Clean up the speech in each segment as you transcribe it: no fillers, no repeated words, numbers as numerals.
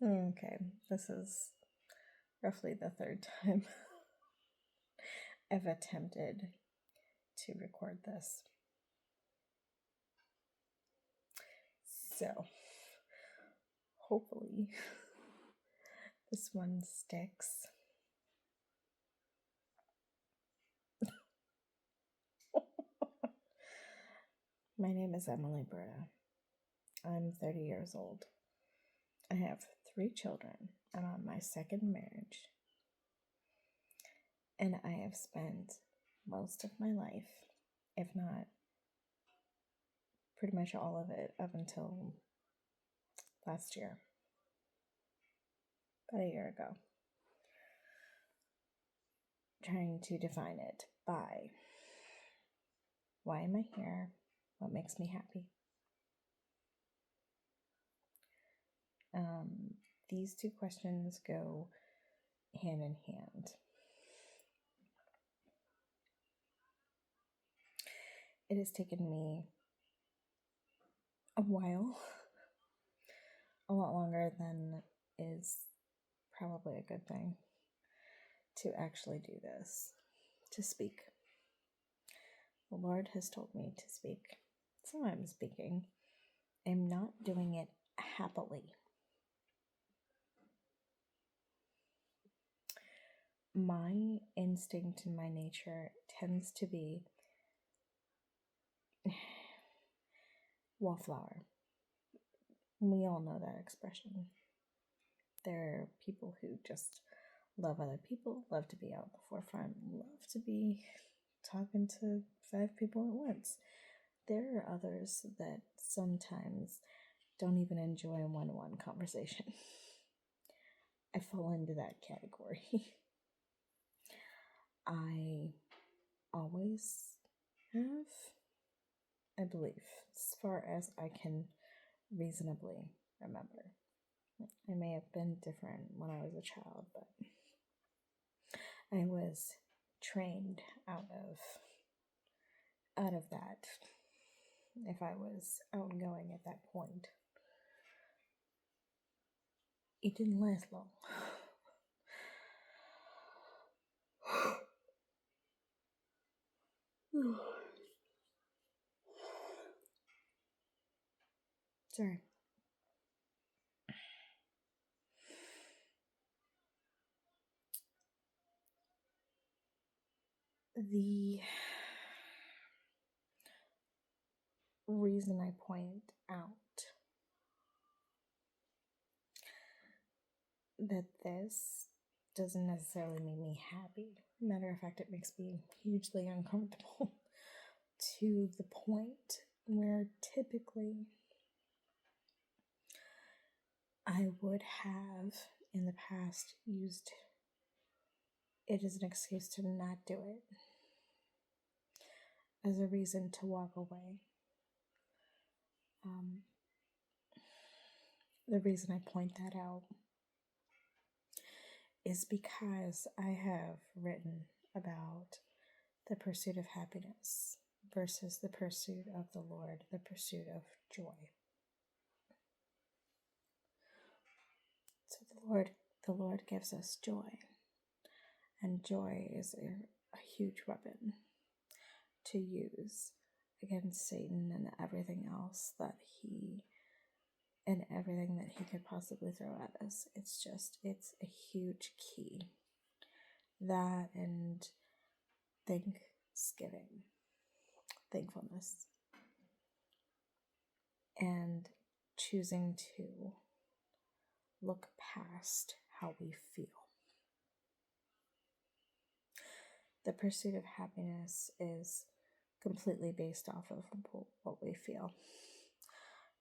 Okay, this is roughly the third time I've attempted to record this. So, hopefully, this one sticks. My name is Emily Berta. I'm 30 years old. I have 3 children. I'm on my second marriage. And I have spent most of my life, if not pretty much all of it, up until last year, about a year ago, trying to define it by why am I here? What makes me happy? These 2 questions go hand in hand. It has taken me a while, a lot longer than is probably a good thing, to actually do this, to speak. The Lord has told me to speak, so I'm speaking. I'm not doing it happily. My instinct and my nature tends to be wallflower. We all know that expression. There are people who just love other people, love to be out at the forefront, love to be talking to 5 people at once. There are others that sometimes don't even enjoy a one-on-one conversation. I fall into that category. I always have, I believe, as far as I can reasonably remember. I may have been different when I was a child, but I was trained out of that. If I was outgoing at that point, it didn't last long. Sorry. The reason I point out that this doesn't necessarily make me happy. Matter of fact, it makes me hugely uncomfortable to the point where typically I would have in the past used it as an excuse to not do it, as a reason to walk away. The reason I point that out is because I have written about the pursuit of happiness versus the pursuit of the Lord, the pursuit of joy. So the Lord gives us joy, and joy is a huge weapon to use against Satan and everything else that he could possibly throw at us. It's a huge key. That and thankfulness, and choosing to look past how we feel. The pursuit of happiness is completely based off of what we feel.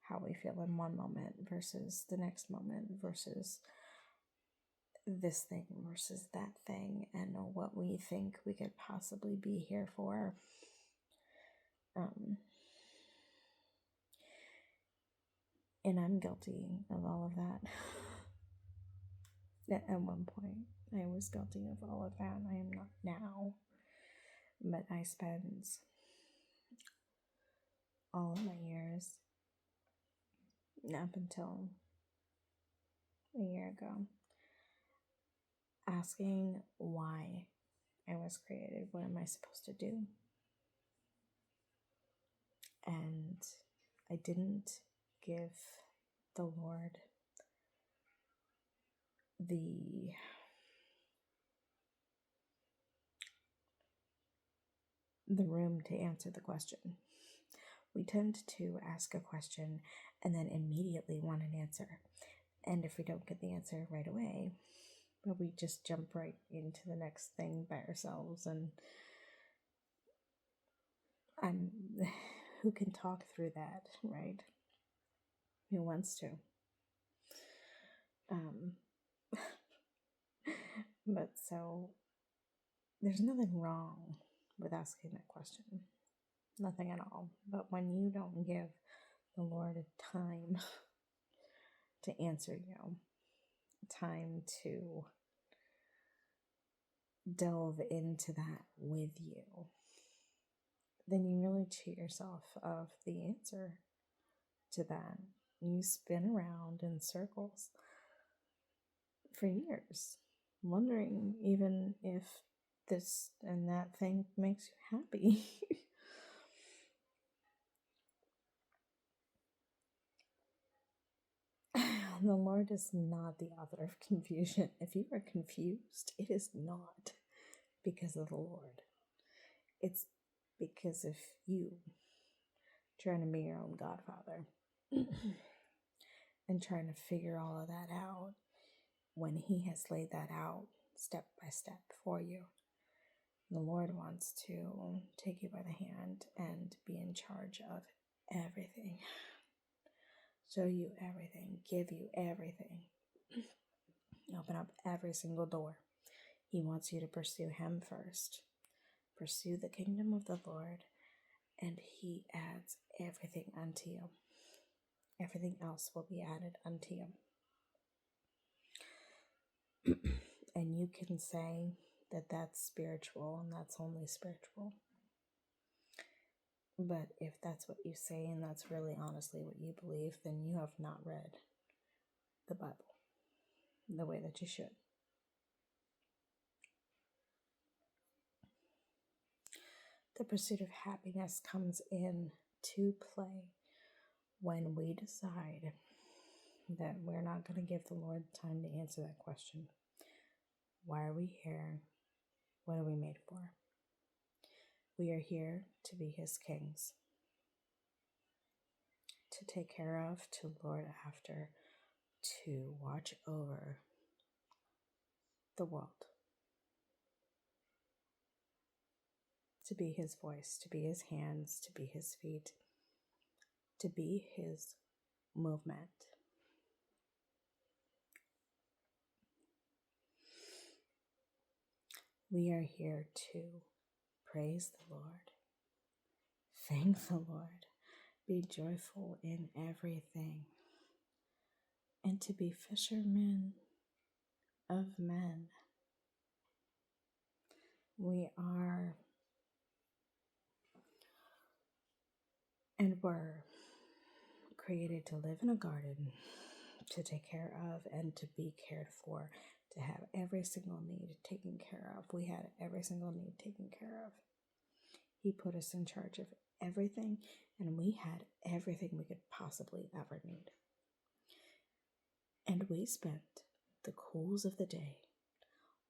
How we feel in one moment versus the next moment versus this thing versus that thing, and what we think we could possibly be here for. And I'm guilty of all of that. At one point, I was guilty of all of that. I am not now, but I spent all of my years up until a ago, asking why I was created. What am I supposed to do? And I didn't give the Lord the room to answer the question. We tend to ask a question and then immediately want an answer. And if we don't get the answer right away, but we just jump right into the next thing by ourselves. And who can talk through that, right? Who wants to? But so there's nothing wrong with asking that question. Nothing at all. But when you don't give the Lord a time to answer you, time to delve into that with you, then you really cheat yourself of the answer to that. You spin around in circles for years, wondering even if this and that thing makes you happy. The Lord is not the author of confusion. If you are confused, it is not because of the Lord. It's because of you trying to be your own godfather and trying to figure all of that out when He has laid that out step by step for you. The Lord wants to take you by the hand and be in charge of everything. Show you everything, give you everything, open up every single door. He wants you to pursue Him first. Pursue the kingdom of the Lord, and He adds everything unto you. Everything else will be added unto you. And you can say that that's spiritual and that's only spiritual. But if that's what you say and that's really honestly what you believe, then you have not read the Bible the way that you should. The pursuit of happiness comes in to play when we decide that we're not going to give the Lord time to answer that question. Why are we here? What are we made for? We are here to be His kings, to take care of, to lord after, to watch over the world, to be His voice, to be His hands, to be His feet, to be His movement. We are here to praise the Lord, thank the Lord, be joyful in everything, and to be fishermen of men. We are and were created to live in a garden, to take care of and to be cared for, to have every single need taken care of. We had every single need taken care of. He put us in charge of everything, and we had everything we could possibly ever need. And we spent the cools of the day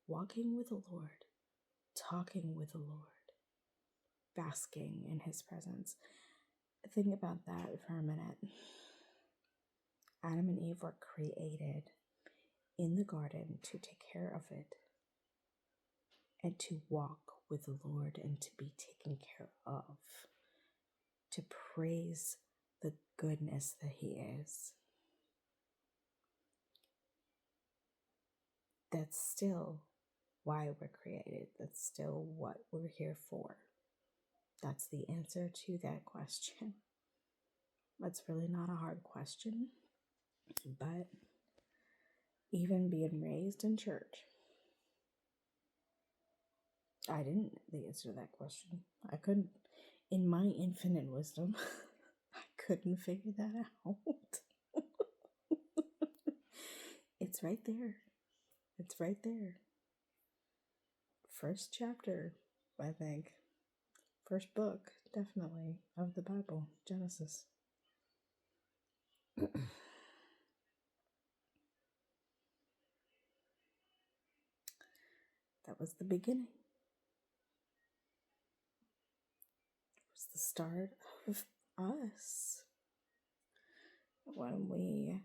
walking with the Lord, talking with the Lord, basking in His presence. Think about that for a minute. Adam and Eve were created in the garden to take care of it and to walk with the Lord and to be taken care of, to praise the goodness that He is. That's still why we're created. That's still what we're here for. That's the answer to that question. That's really not a hard question, but even being raised in church, I didn't know the answer to that question. I couldn't, in my infinite wisdom, I couldn't figure that out. It's right there. It's right there. First chapter, I think. First book, definitely, of the Bible, Genesis. That was the beginning. It was the start of us. When we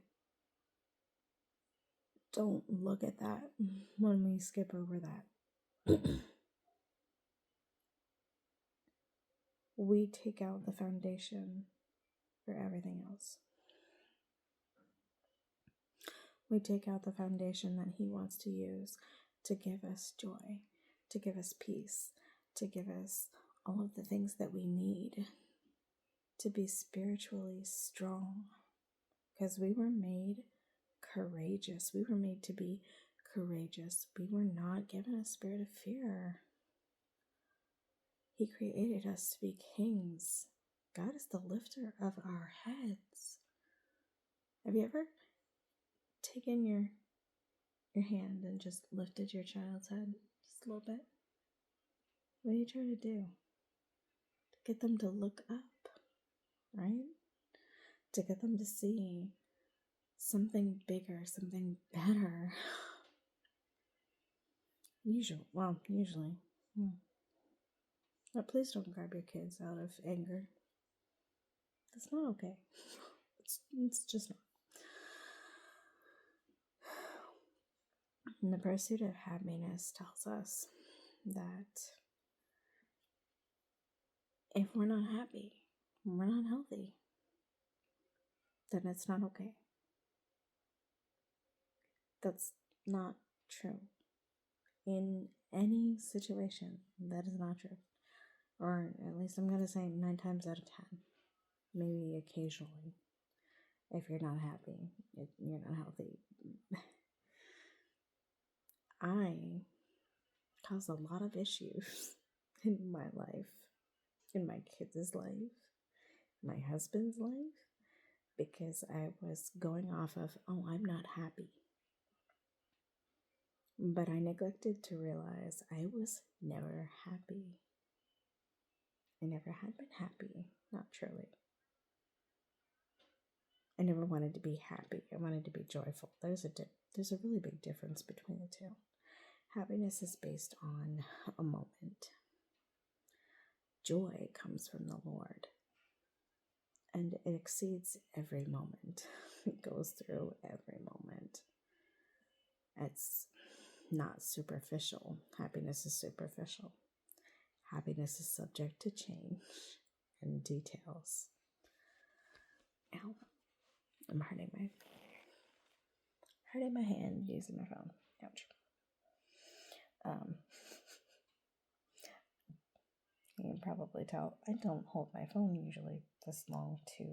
don't look at that, when we skip over that, we take out the foundation for everything else. We take out the foundation that He wants to use to give us joy, to give us peace, to give us all of the things that we need to be spiritually strong. Because we were made courageous. We were made to be courageous. We were not given a spirit of fear. He created us to be kings. God is the lifter of our heads. Have you ever taken your hand and just lifted your child's head just a little bit? What do you try to do? To get them to look up, right? To get them to see something bigger, something better. Usually. But please don't grab your kids out of anger. That's not okay. It's just not. And the pursuit of happiness tells us that if we're not happy, we're not healthy, then it's not okay. That's not true. In any situation, that is not true. Or at least I'm going to say 9 times out of 10. Maybe occasionally. If you're not happy, if you're not healthy. I caused a lot of issues in my life, in my kids' life, my husband's life, because I was going off of, oh, I'm not happy. But I neglected to realize I was never happy. I never had been happy, not truly. I never wanted to be happy. I wanted to be joyful. There's a really big difference between the two. Happiness is based on a moment. Joy comes from the Lord. And it exceeds every moment. It goes through every moment. It's not superficial. Happiness is superficial. Happiness is subject to change and details. Ow. I'm hurting my hand using my phone. Ouch. You can probably tell I don't hold my phone usually this long to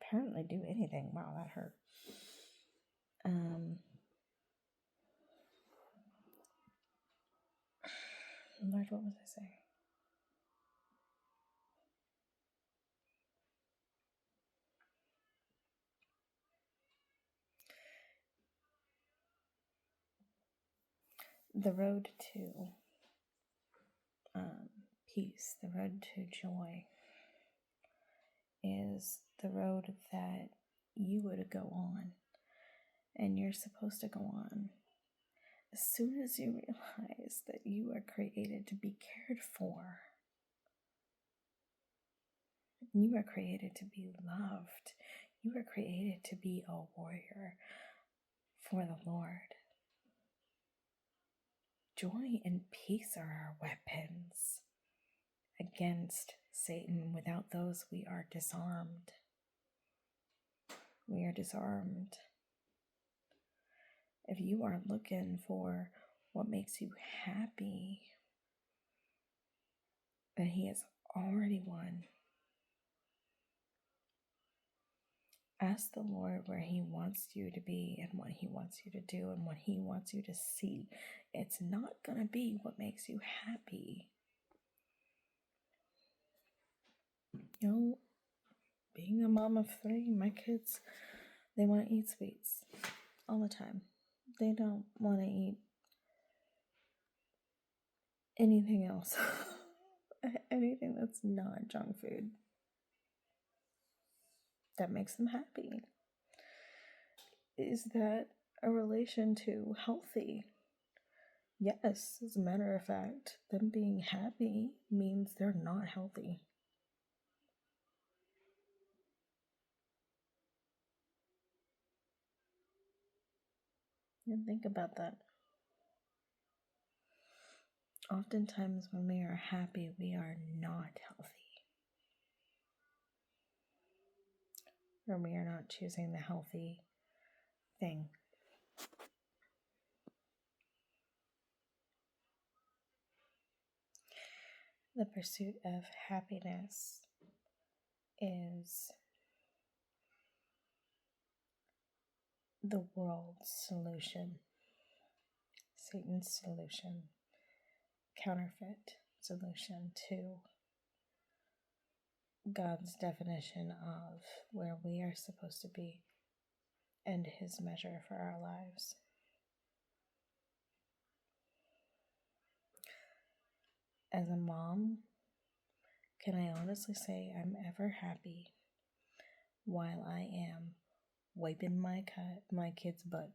apparently do anything. Wow, that hurt. Lord, what was I saying? The road to peace, the road to joy, is the road that you would go on, and you're supposed to go on as soon as you realize that you are created to be cared for. You are created to be loved. You are created to be a warrior for the Lord. Joy and peace are our weapons against Satan. Without those, we are disarmed. We are disarmed. If you are looking for what makes you happy, then He has already won. Ask the Lord where He wants you to be and what He wants you to do and what He wants you to see. It's not going to be what makes you happy. You know, being a mom of 3, my kids They want to eat sweets all the time. They don't want to eat anything else. Anything that's not junk food that makes them happy. Is that a relation to healthy? Yes, as a matter of fact, them being happy means they're not healthy. And think about that. Oftentimes, when we are happy, we are not healthy. Or we are not choosing the healthy thing. The pursuit of happiness is the world's solution, Satan's solution, counterfeit solution to God's definition of where we are supposed to be and his measure for our lives. As a mom, can I honestly say I'm ever happy while I am wiping my kid's butt?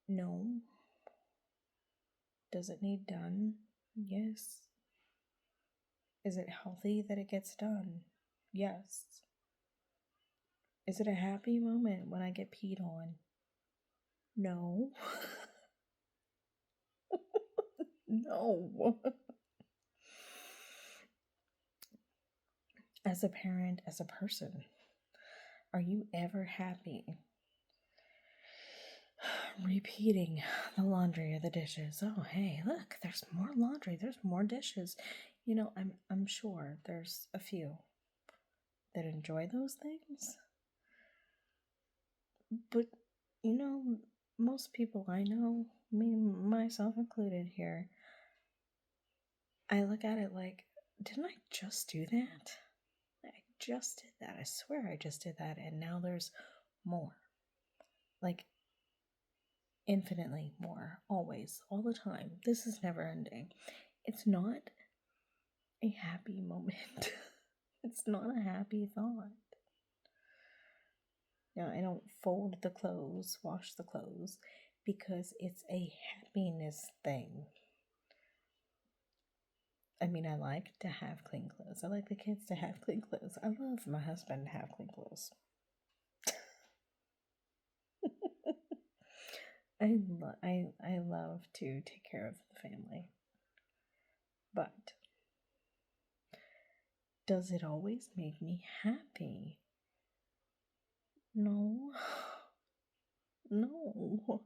No. Does it need done? Yes. Is it healthy that it gets done? Yes. Is it a happy moment when I get peed on? No. No. As a parent, as a person, are you ever happy repeating the laundry or the dishes? Oh, hey, look, there's more laundry, there's more dishes. You know, I'm sure there's a few that enjoy those things. But, you know, most people I know, me, myself included here, I look at it like, didn't I just do that? I just did that. I swear I just did that. And now there's more. Like, infinitely more. Always. All the time. This is never ending. It's not a happy moment. It's not a happy thought. Now, I don't fold the clothes, wash the clothes, because it's a happiness thing. I mean, I like to have clean clothes. I like the kids to have clean clothes. I love my husband to have clean clothes. I love to take care of the family. But does it always make me happy? No. No.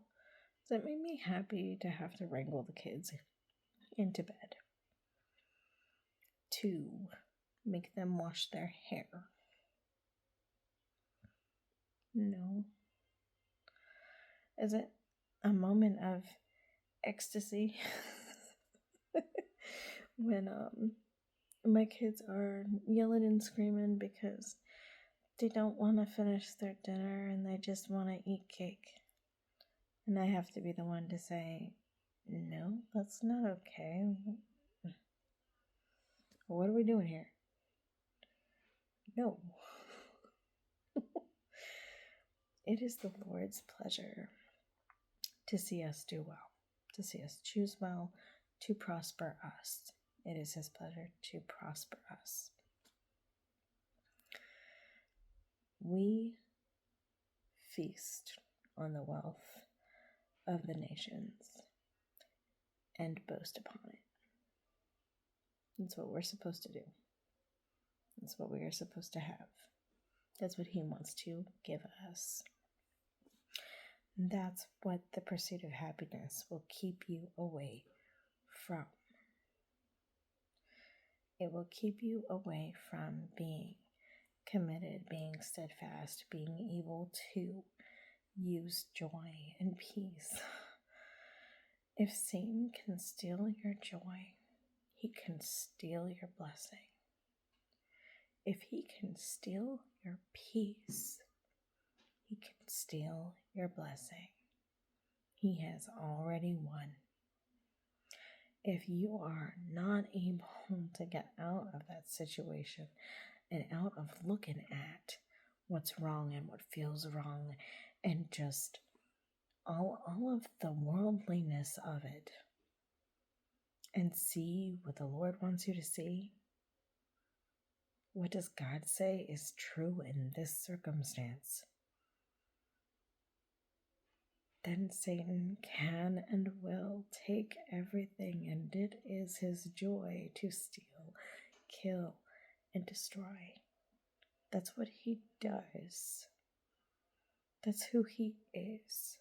Does it make me happy to have to wrangle the kids into bed? To make them wash their hair? No. Is it a moment of ecstasy when my kids are yelling and screaming because they don't want to finish their dinner and they just want to eat cake? And I have to be the one to say, no, that's not okay. What are we doing here? No. It is the Lord's pleasure to see us do well, to see us choose well, to prosper us. It is his pleasure to prosper us. We feast on the wealth of the nations and boast upon it. That's what we're supposed to do. That's what we are supposed to have. That's what he wants to give us. That's what the pursuit of happiness will keep you away from. It will keep you away from being committed, being steadfast, being able to use joy and peace. If Satan can steal your joy, he can steal your blessing. If he can steal your peace, steal your blessing. He has already won. If you are not able to get out of that situation and out of looking at what's wrong and what feels wrong and just all of the worldliness of it, and see what the Lord wants you to see, what does God say is true in this circumstance, then Satan can and will take everything, and it is his joy to steal, kill, and destroy. That's what he does. That's who he is.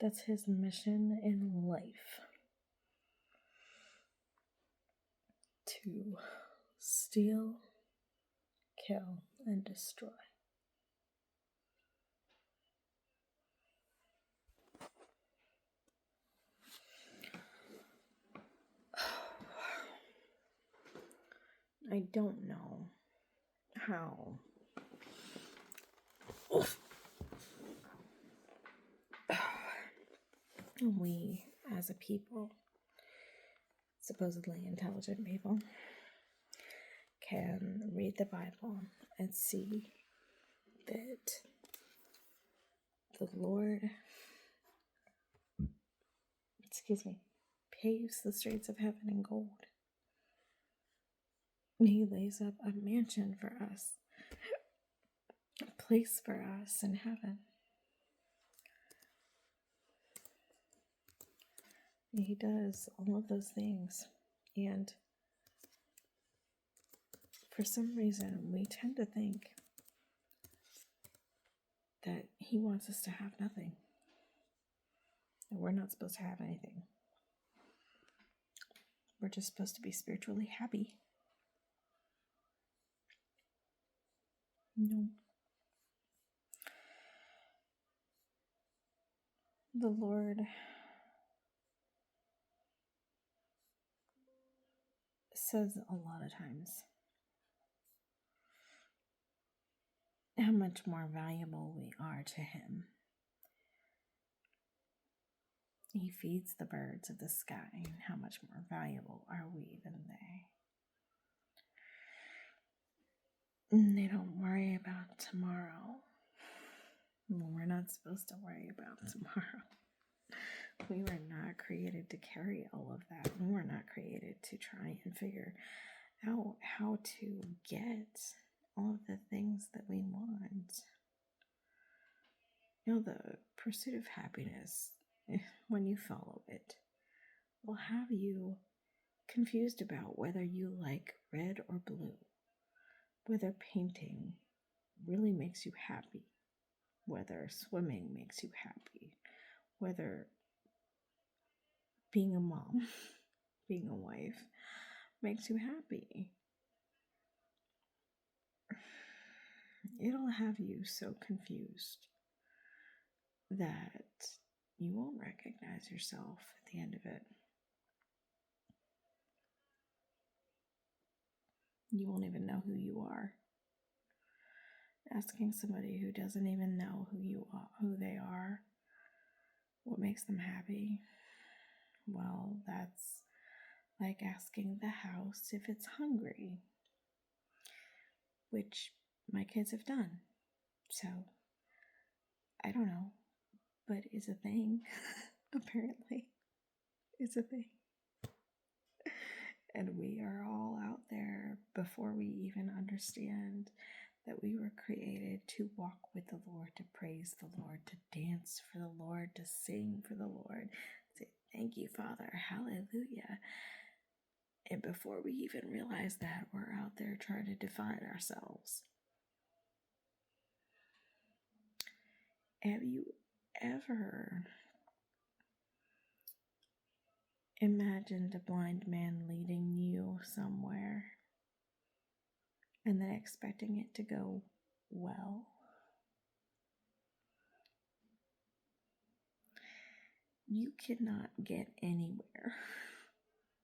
That's his mission in life. To steal, kill, and destroy. I don't know how we as a people, supposedly intelligent people, can read the Bible and see that the Lord, paves the streets of heaven in gold. He lays up a mansion for us, a place for us in heaven. He does all of those things, and for some reason we tend to think that he wants us to have nothing, and we're not supposed to have anything. We're just supposed to be spiritually happy. No. The Lord says a lot of times how much more valuable we are to him. He feeds the birds of the sky, and how much more valuable are we than they? And they don't worry about tomorrow. We're not supposed to worry about tomorrow. We were not created to carry all of that. We were not created to try and figure out how to get all of the things that we want. You know, the pursuit of happiness, when you follow it, will have you confused about whether you like red or blue, whether painting really makes you happy, whether swimming makes you happy, whether being a mom, being a wife, makes you happy. It'll have you so confused that you won't recognize yourself at the end of it. You won't even know who you are. Asking somebody who doesn't even know who they are, what makes them happy, well, that's like asking the house if it's hungry, which my kids have done. So, I don't know, but it's a thing. Apparently, it's a thing. And we are all out there before we even understand that we were created to walk with the Lord, to praise the Lord, to dance for the Lord, to sing for the Lord, say, thank you, Father, hallelujah. And before we even realize that, we're out there trying to define ourselves. Have you ever imagined a blind man leading you somewhere and then expecting it to go well? You cannot get anywhere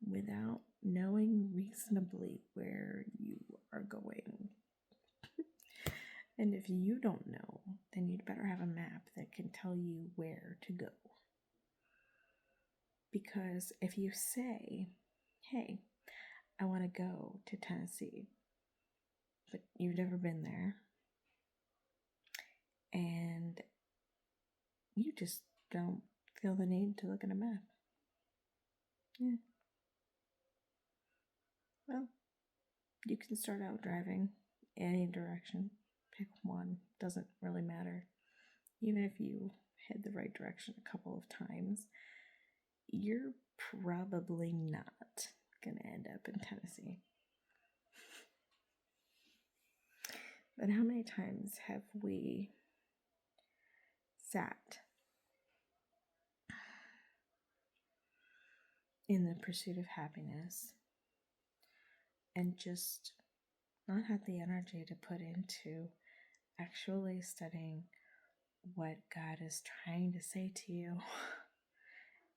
without knowing reasonably where you are going. And if you don't know, then you'd better have a map that can tell you where to go. Because if you say, hey, I want to go to Tennessee, but you've never been there, and you just don't feel the need to look at a map. Yeah. Well, you can start out driving any direction. Pick one. Doesn't really matter. Even if you head the right direction a couple of times, you're probably not going to end up in Tennessee. But how many times have we sat in the pursuit of happiness and just not had the energy to put into actually studying what God is trying to say to you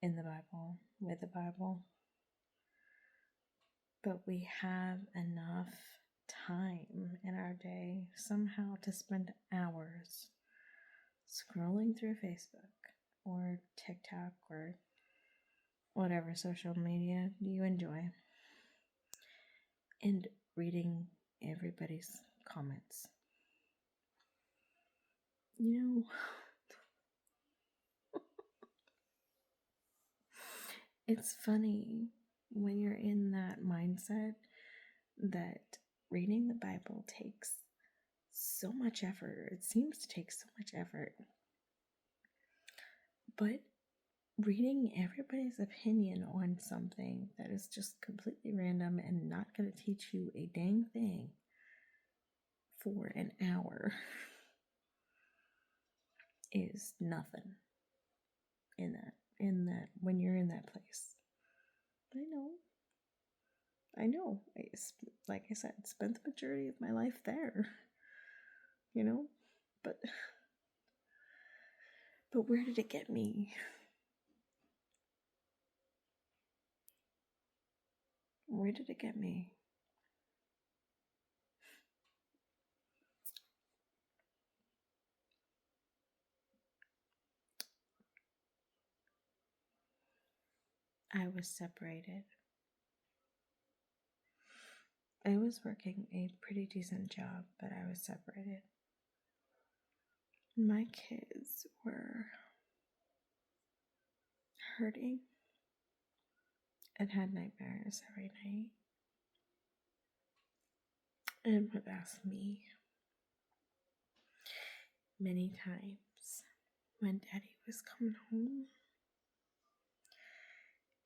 in the Bible, with the Bible? But we have enough time in our day somehow to spend hours scrolling through Facebook or TikTok or whatever social media you enjoy and reading everybody's comments. You know, it's funny when you're in that mindset that reading the Bible takes so much effort. It seems to take so much effort. But reading everybody's opinion on something that is just completely random and not going to teach you a dang thing for an hour is nothing in that when you're in that place. I know. Like I said, spent the majority of my life there, but where did it get me? Where did it get me? I was separated. I was working a pretty decent job, but I was separated. My kids were hurting and had nightmares every night and would ask me many times when Daddy was coming home,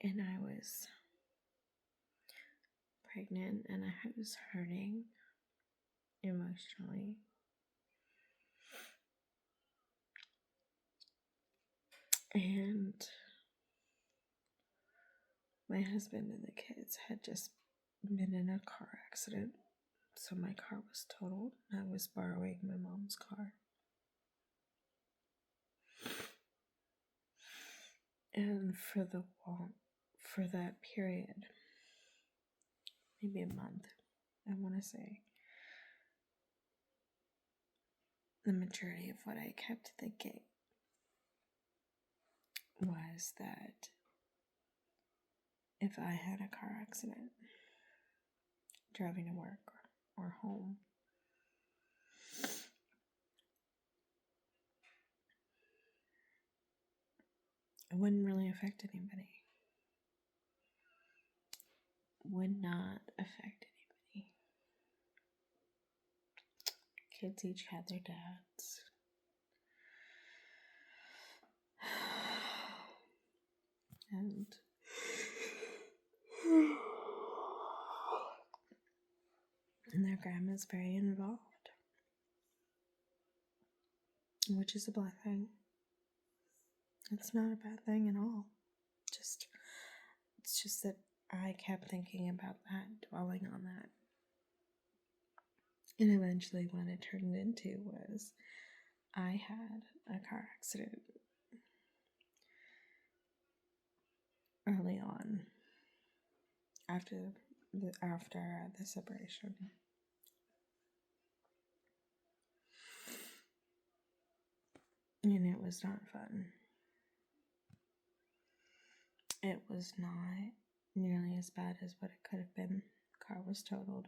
and I was pregnant and I was hurting emotionally. And my husband and the kids had just been in a car accident, so my car was totaled. I was borrowing my mom's car. And for that period, maybe a month, I want to say, the majority of what I kept thinking was that if I had a car accident driving to work or home, it wouldn't really affect anybody. Would not affect anybody. Kids each had their dads. And their grandma's very involved, which is a bad thing. It's not a bad thing at all. It's just that I kept thinking about that, dwelling on that. And eventually what it turned into was I had a car accident early on after the separation. And it was not fun. It was not nearly as bad as what it could have been. The car was totaled.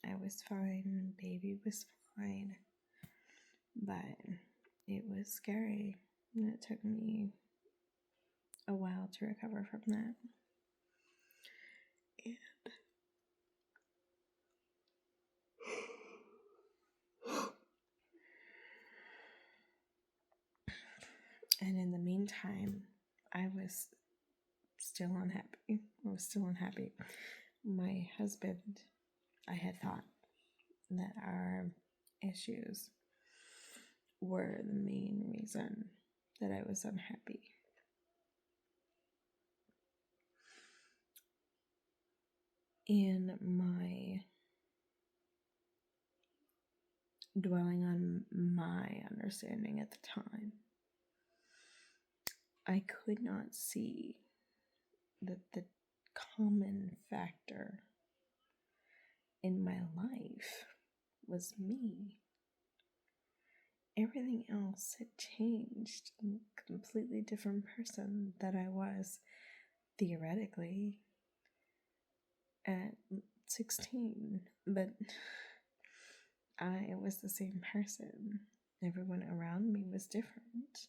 I was fine. Baby was fine. But it was scary. And it took me a while to recover from that. And in the meantime, I was still unhappy. My husband, I had thought that our issues were the main reason that I was unhappy. In my dwelling on my understanding at the time, I could not see that the common factor in my life was me. Everything else had changed. I'm a completely different person that I was theoretically at 16, but I was the same person. Everyone around me was different.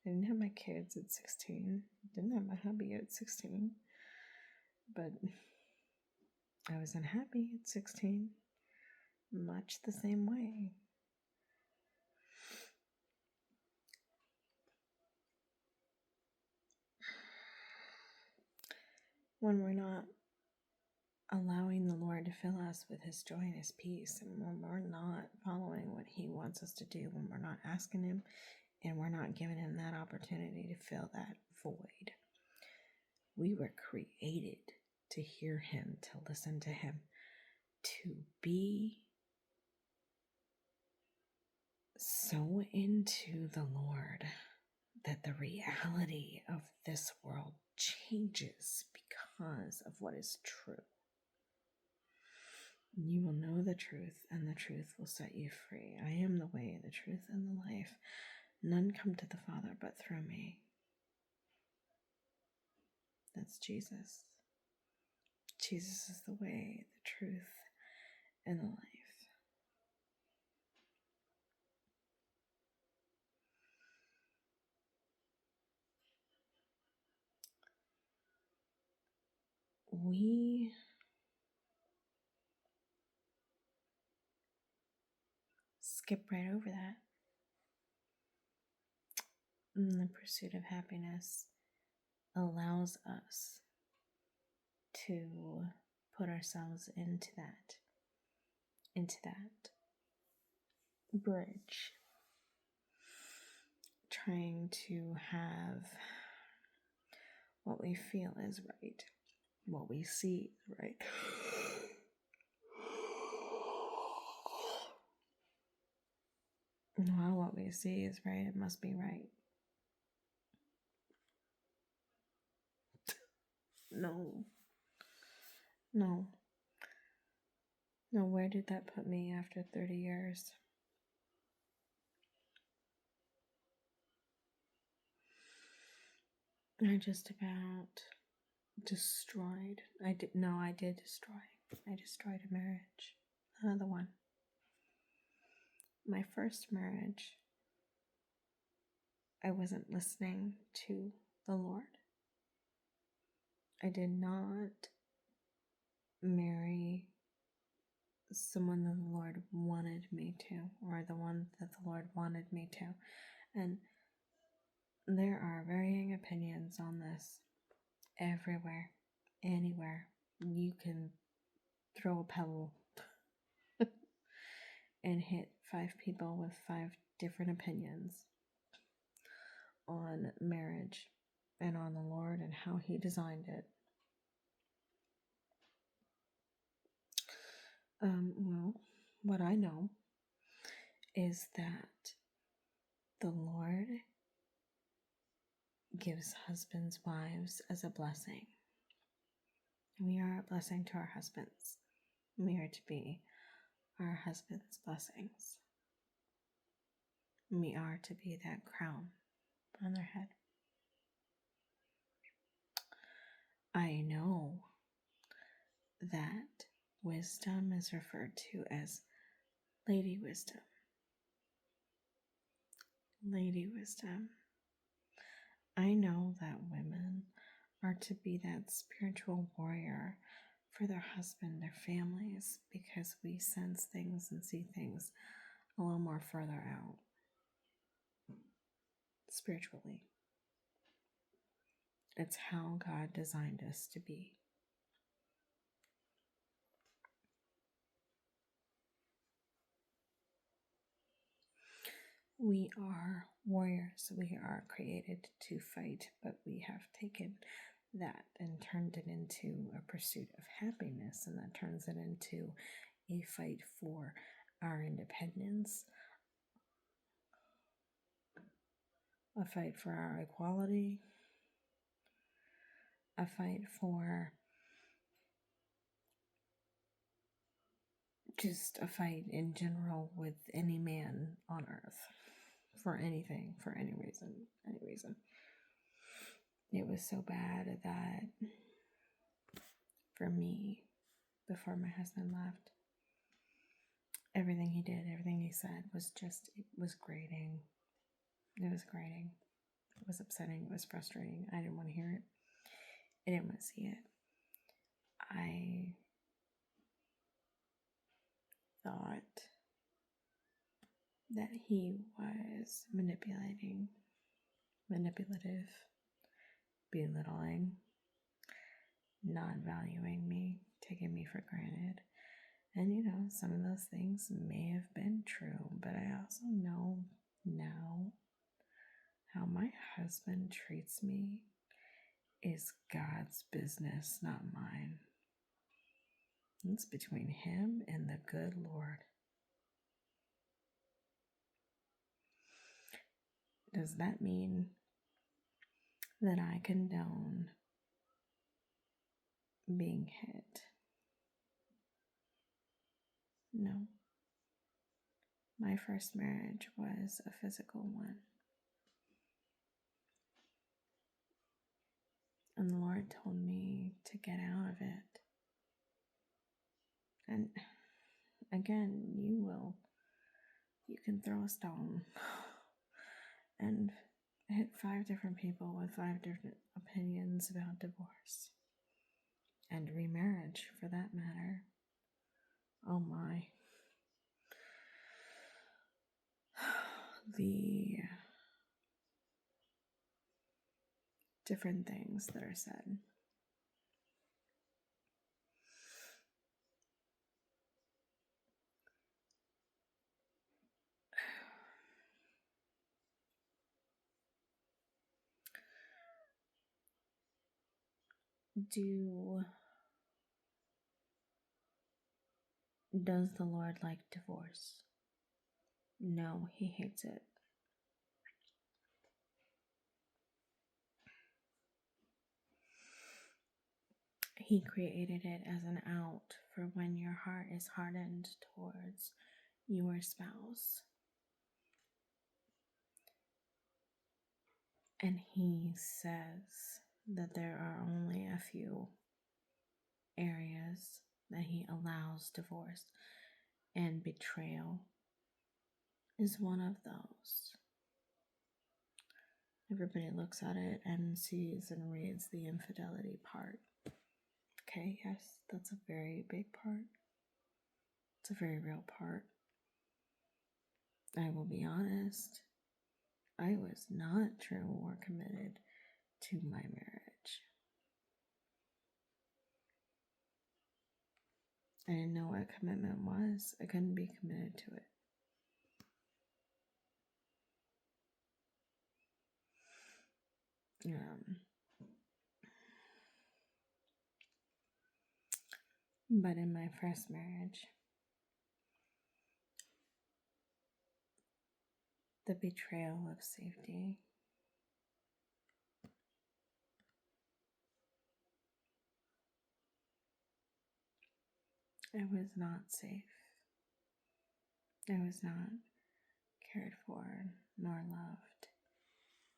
I didn't have my kids at 16, didn't have my hubby at 16, but I was unhappy at 16, much the same way. When we're not allowing the Lord to fill us with His joy and His peace, and when we're not following what He wants us to do, when we're not asking Him, and we're not giving Him that opportunity to fill that void. We were created to hear Him, to listen to Him, to be so into the Lord that the reality of this world changes because of what is true. You will know the truth, and the truth will set you free. I am the way, the truth, and the life. None come to the Father but through me. That's Jesus. Jesus is the way, the truth, and the life. We skip right over that. And the pursuit of happiness allows us to put ourselves into that bridge, trying to have what we feel is right, what we see is right. Well, what we see is right, it must be right. No, where did that put me after 30 years? I just about destroyed. I did destroy. I destroyed a marriage. Another one. My first marriage, I wasn't listening to the Lord. I did not marry someone that the Lord wanted me to, or the one that the Lord wanted me to. And there are varying opinions on this everywhere, anywhere. You can throw a pebble and hit 5 people with 5 different opinions on marriage and on the Lord and how He designed it. Well, what I know is that the Lord gives husbands wives as a blessing. We are a blessing to our husbands. We are to be our husbands' blessings. We are to be that crown on their head. I know that wisdom is referred to as Lady Wisdom. Lady Wisdom. I know that women are to be that spiritual warrior for their husband, their families, because we sense things and see things a little more further out spiritually. It's how God designed us to be. We are warriors. We are created to fight, but we have taken that and turned it into a pursuit of happiness, and that turns it into a fight for our independence, a fight for our equality, a fight for just a fight in general with any man on earth, for anything, for any reason, any reason. It was so bad that for me, before my husband left, everything he did, everything he said was just, it was grating. It was grating. It was upsetting. It was frustrating. I didn't want to hear it. I didn't want to see it. I thought that he was manipulative, belittling, not valuing me, taking me for granted. And some of those things may have been true, but I also know now how my husband treats me is God's business, not mine. It's between him and the good Lord. Does that mean that I condone being hit? No. My first marriage was a physical one. And the Lord told me to get out of it. And again, you can throw a stone and hit 5 different people with 5 different opinions about divorce and remarriage for that matter. Oh my. The different things that are said. Does the Lord like divorce? No, he hates it. He created it as an out for when your heart is hardened towards your spouse. And he says that there are only a few areas that he allows divorce, and betrayal is one of those. Everybody looks at it and sees and reads the infidelity part. Okay, yes, that's a very big part. It's a very real part. I will be honest, I was not true or committed to my marriage. I didn't know what commitment was. I couldn't be committed to it. But in my first marriage, the betrayal of safety, I was not safe. I was not cared for. nor loved,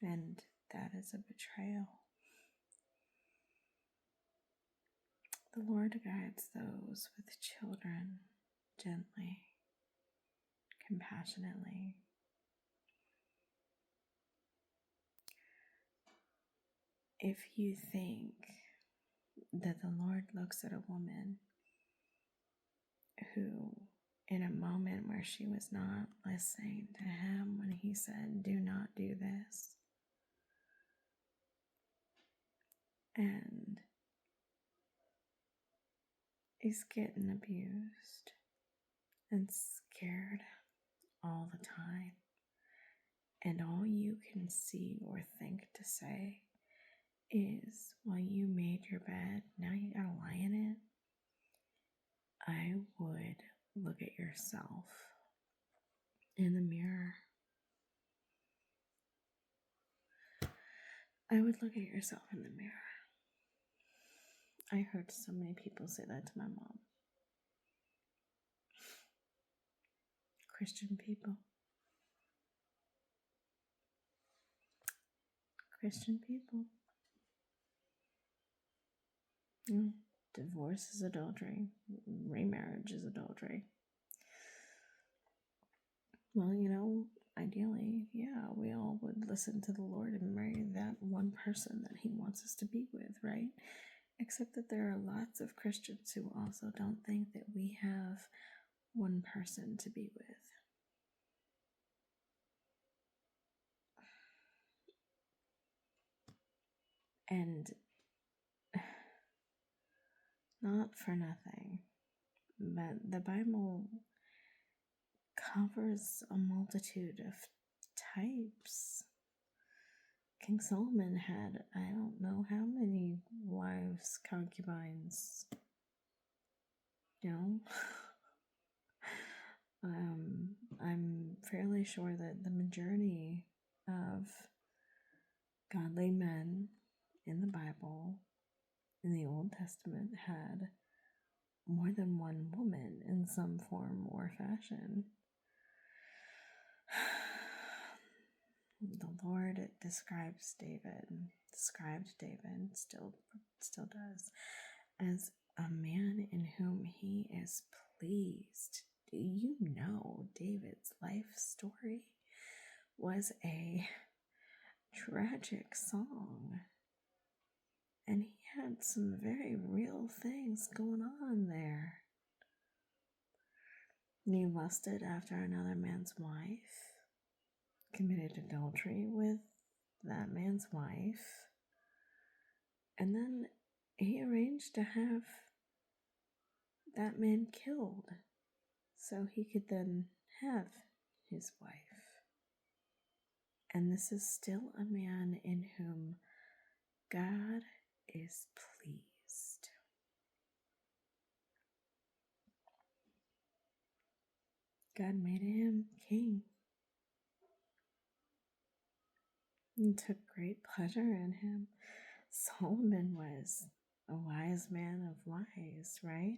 and that is a betrayal. The Lord guides those with children gently, compassionately. If you think that the Lord looks at a woman who, in a moment where she was not listening to him when he said, "Do not do this," and is getting abused and scared all the time, and all you can see or think to say is, "Well, you made your bed, now you gotta lie in it," I would look at yourself in the mirror. I would look at yourself in the mirror. I heard so many people say that to my mom. Christian people. Christian people. Divorce is adultery. Remarriage is adultery. Well, ideally, yeah, we all would listen to the Lord and marry that one person that he wants us to be with, right? Except that there are lots of Christians who also don't think that we have one person to be with. And not for nothing, but the Bible covers a multitude of types. King Solomon had, I don't know how many wives, concubines, I'm fairly sure that the majority of godly men in the Bible, in the Old Testament, had more than one woman in some form or fashion. The Lord described David, still does, as a man in whom he is pleased. Do you know David's life story was a tragic song? And he had some very real things going on there. He lusted after another man's wife, committed adultery with that man's wife, and then he arranged to have that man killed so he could then have his wife. And this is still a man in whom God is pleased. God made him king and took great pleasure in him. Solomon was a wise man of wise, right?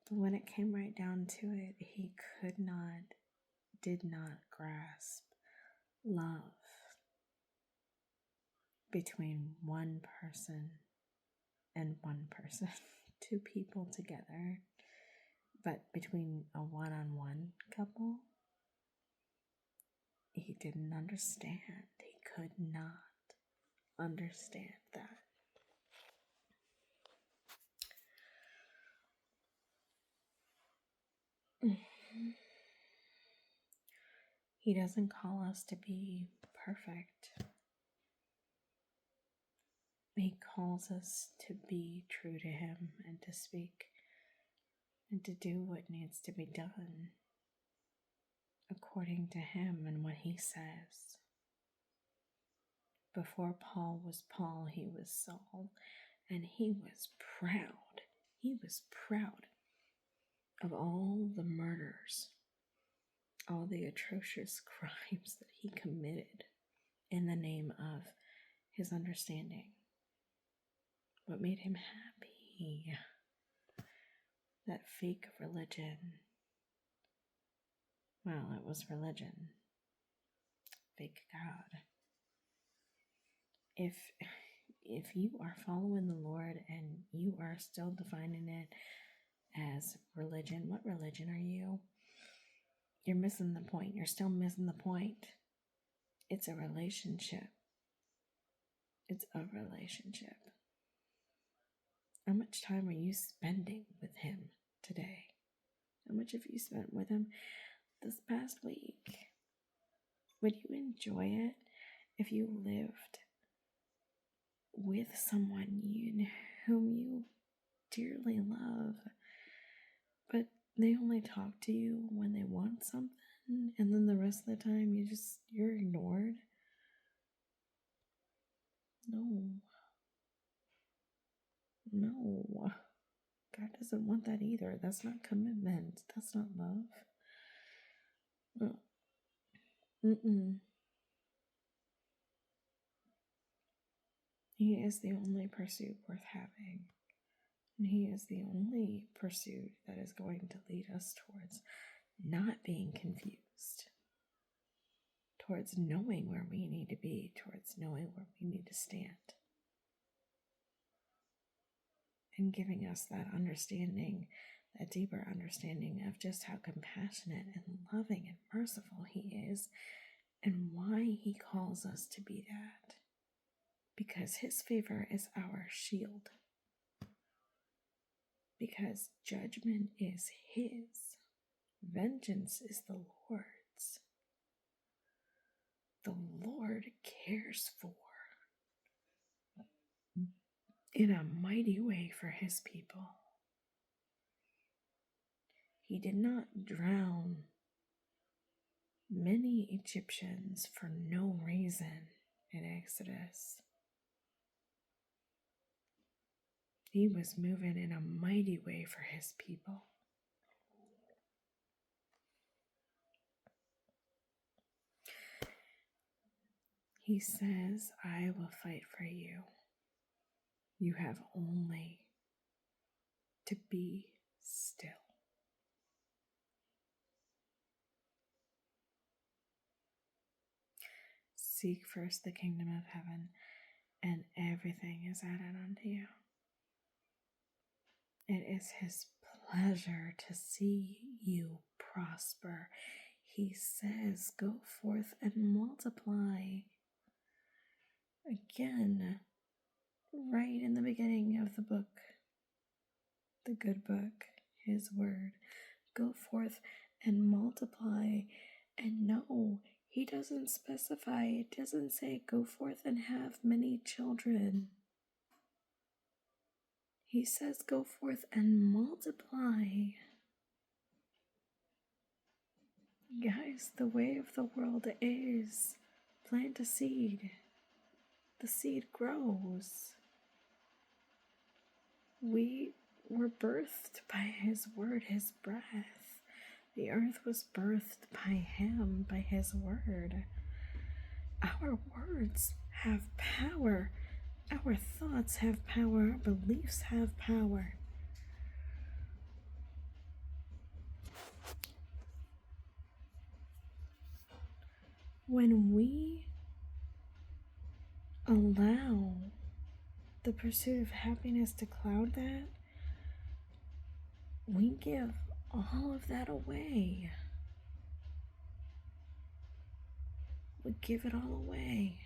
But when it came right down to it, he did not grasp love between one person and one person, two people together. But between a one-on-one couple, he didn't understand. He could not understand that. He doesn't call us to be perfect. He calls us to be true to him and to speak and to do what needs to be done according to him and what he says. Before Paul was Paul, he was Saul, and he was proud. He was proud of all the murders, all the atrocious crimes that he committed in the name of his understanding. What made him happy? That fake religion. Well, it was religion. fake God. If you are following the Lord and you are still defining it as religion, what religion are you? You're missing the point. You're still missing the point. It's a relationship. It's a relationship. How much time are you spending with him today? How much have you spent with him this past week? Would you enjoy it if you lived with someone whom you dearly love, but they only talk to you when they want something, and then the rest of the time you're ignored? No. God doesn't want that either. That's not commitment. That's not love. No. He is the only pursuit worth having. And he is the only pursuit that is going to lead us towards not being confused, towards knowing where we need to be, towards knowing where we need to stand, and giving us that understanding, that deeper understanding of just how compassionate and loving and merciful he is, and why he calls us to be that. Because his favor is our shield. Because judgment is his. Vengeance is the Lord's. The Lord cares for in a mighty way for his people. He did not drown many Egyptians for no reason in Exodus. He was moving in a mighty way for his people. He says, I will fight for you. You have only to be still. Seek first the kingdom of heaven, and everything is added unto you. It is his pleasure to see you prosper. He says, go forth and multiply. Again, right in the beginning of the book, the good book, his word, go forth and multiply. And no, he doesn't specify. It doesn't say go forth and have many children. He says go forth and multiply. Guys, the way of the world is plant a seed. The seed grows. We were birthed by his word, his breath. The earth was birthed by him, by his word. Our words have power. Our thoughts have power. Our beliefs have power. When we allow the pursuit of happiness to cloud that, we give all of that away. We give it all away.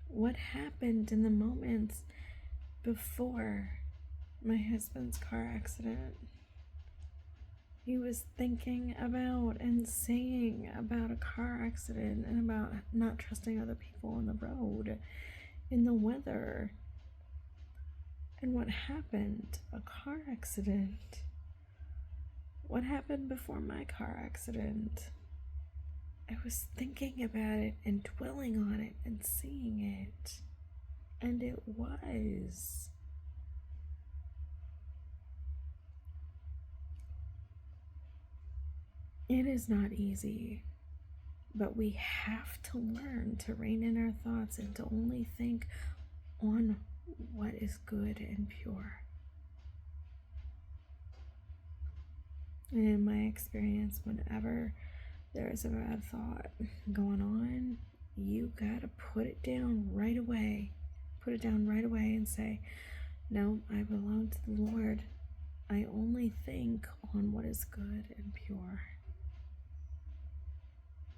What happened in the moments before my husband's car accident? He was thinking about and saying about a car accident and about not trusting other people on the road, in the weather. And what happened? A car accident. What happened before my car accident? I was thinking about it and dwelling on it and seeing it. And it was. It is not easy, but we have to learn to rein in our thoughts and to only think on what is good and pure. And in my experience, whenever there is a bad thought going on, you gotta put it down right away. Put it down right away and say, no, I belong to the Lord. I only think on what is good and pure.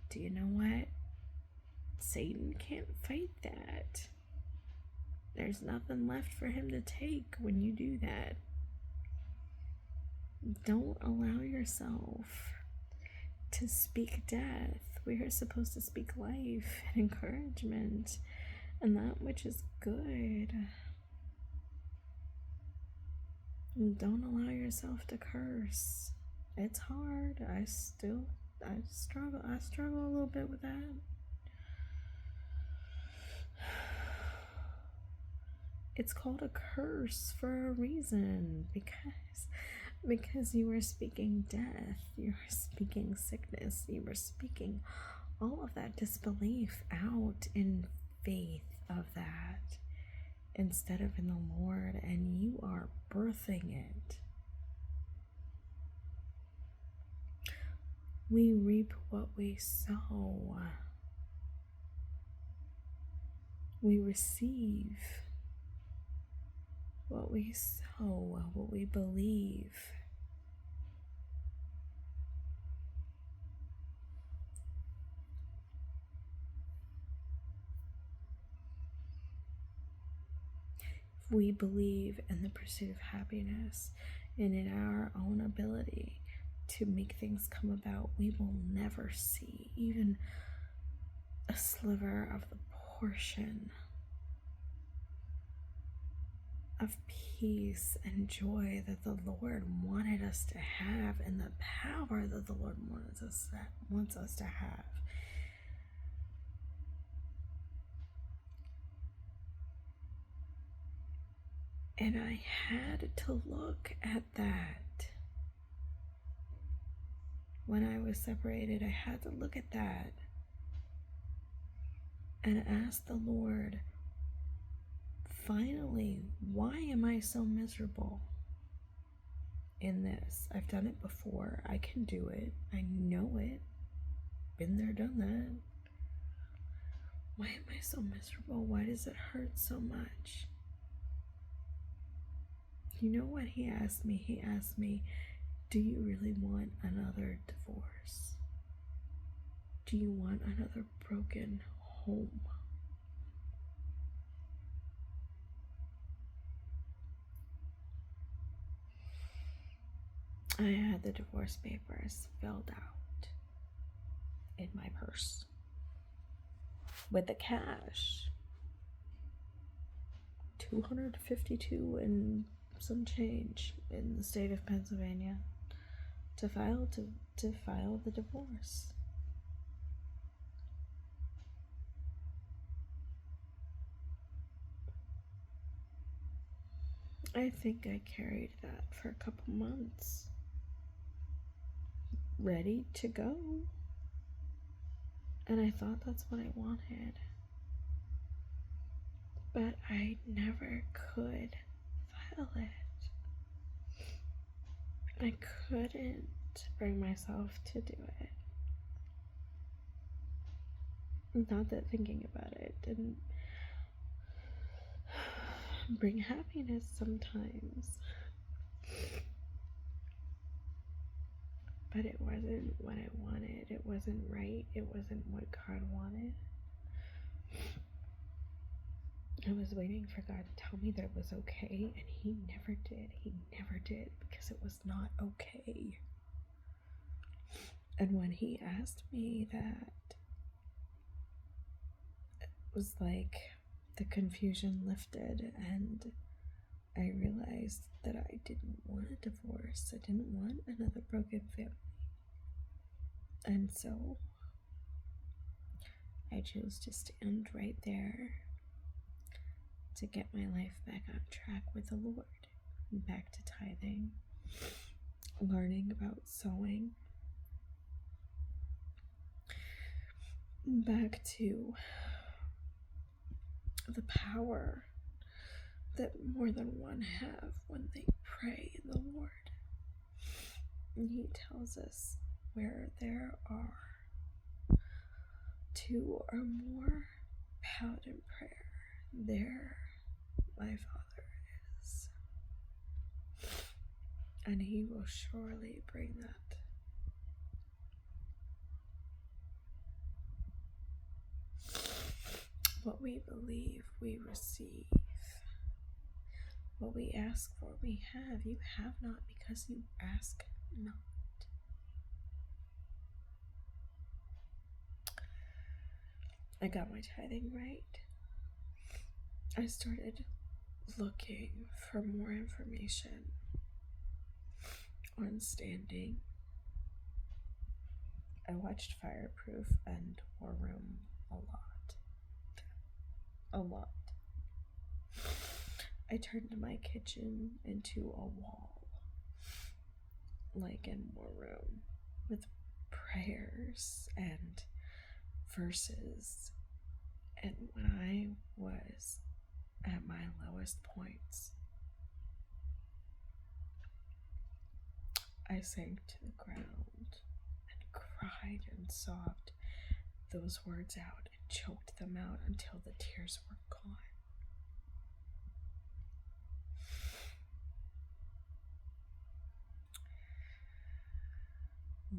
Do you know what? Satan can't fight that. There's nothing left for him to take when you do that. Don't allow yourself to speak death. We are supposed to speak life and encouragement and that which is good. And don't allow yourself to curse. It's hard. I struggle a little bit with that. It's called a curse for a reason, because you are speaking death, you are speaking sickness, you are speaking all of that disbelief out in faith of that instead of in the Lord, and you are birthing it. We reap what we sow. We receive what we sow, what we believe. If we believe in the pursuit of happiness and in our own ability to make things come about, we will never see even a sliver of the portion of peace and joy that the Lord wanted us to have, and the power that the Lord wants us to have. And I had to look at that. When I was separated, I had to look at that and ask the Lord, finally, why am I so miserable in this? I've done it before. I can do it. I know it. Been there, done that. Why am I so miserable? Why does it hurt so much? You know what he asked me? He asked me, do you really want another divorce? Do you want another broken home? I had the divorce papers filled out in my purse with the cash. $252 and some change in the state of Pennsylvania to file the divorce. I think I carried that for a couple months, ready to go. And I thought that's what I wanted. But I never could file it. I couldn't bring myself to do it. Not that thinking about it didn't bring happiness sometimes. But it wasn't what I wanted. It wasn't right. It wasn't what God wanted. I was waiting for God to tell me that it was okay, and He never did. He never did, because it was not okay. And when He asked me that, it was like the confusion lifted, and I realized that I didn't want a divorce. I didn't want another broken family. And so I chose to stand right there to get my life back on track with the Lord, back to tithing, learning about sowing, back to the power that more than one have when they pray in the Lord. And He tells us where there are two or more bound in prayer, there my Father is. And he will surely bring that. What we believe, we receive. What we ask for, we have. You have not because you ask not. I got my tithing right. I started looking for more information on standing. I watched Fireproof and War Room a lot. A lot. I turned my kitchen into a wall, like in War Room, with prayers and verses. And when I was at my lowest points, I sank to the ground and cried and sobbed those words out and choked them out until the tears were gone.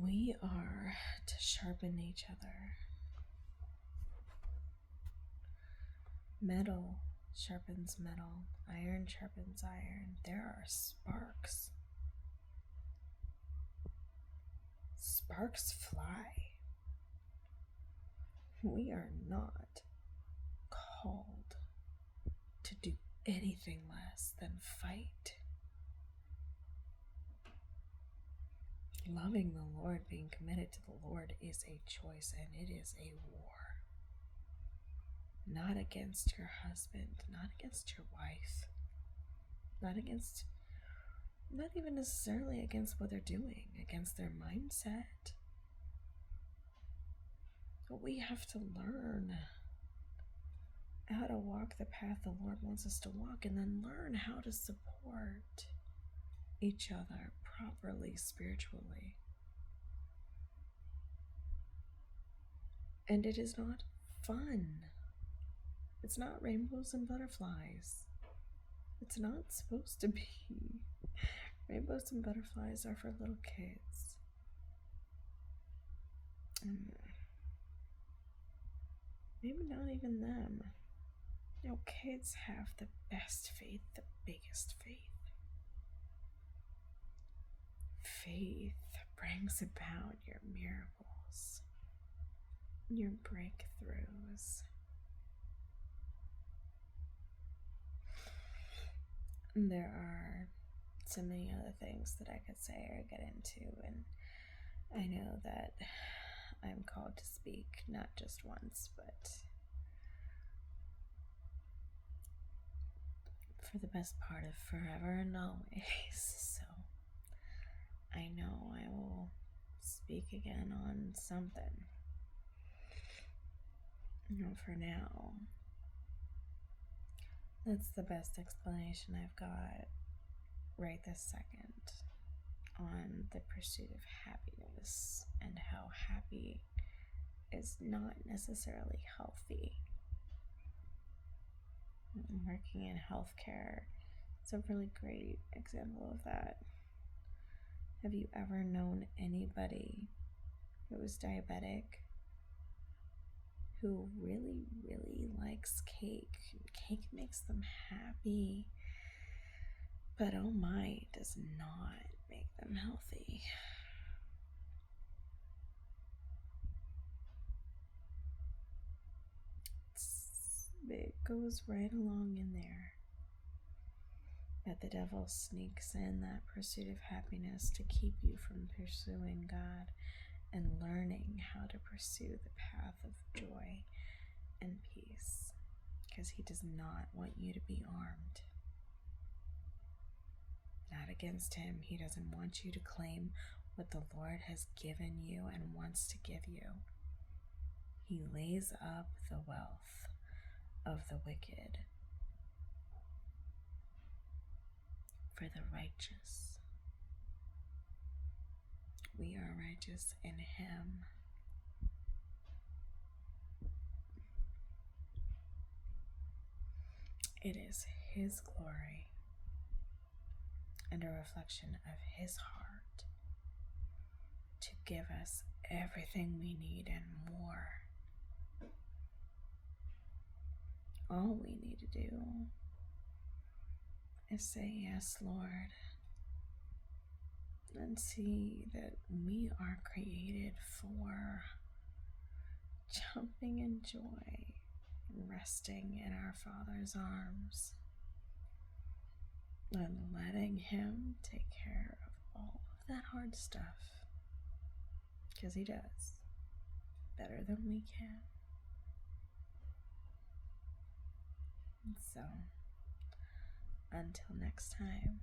We are to sharpen each other. Metal sharpens metal. Iron sharpens iron. There are sparks. Sparks fly. We are not called to do anything less than fight. Loving the Lord, being committed to the Lord is a choice, and it is a war. Not against your husband, not against your wife, not even necessarily against what they're doing, against their mindset. But we have to learn how to walk the path the Lord wants us to walk, and then learn how to support each other properly spiritually. And it is not fun. It's not rainbows and butterflies. It's not supposed to be. Rainbows and butterflies are for little kids. Maybe not even them. Kids have the best faith, the biggest faith. Faith brings about your miracles, your breakthroughs. And there are so many other things that I could say or get into, and I know that I'm called to speak not just once, but for the best part of forever and always. So I know I will speak again on something. For now, that's the best explanation I've got right this second on the pursuit of happiness and how happy is not necessarily healthy. Working in healthcare is a really great example of that. Have you ever known anybody who is diabetic who really, really likes cake? Cake makes them happy, but oh my, it does not make them healthy. It goes right along in there. But the devil sneaks in that pursuit of happiness to keep you from pursuing God and learning how to pursue the path of joy and peace, because he does not want you to be armed. Not against him. He doesn't want you to claim what the Lord has given you and wants to give you. He lays up the wealth of the wicked for the righteous. We are righteous in him. It is His glory and a reflection of His heart to give us everything we need and more. All we need to do is say, "Yes, Lord," and see that we are created for jumping in joy, resting in our Father's arms, and letting Him take care of all of that hard stuff, because He does better than we can. And so, until next time,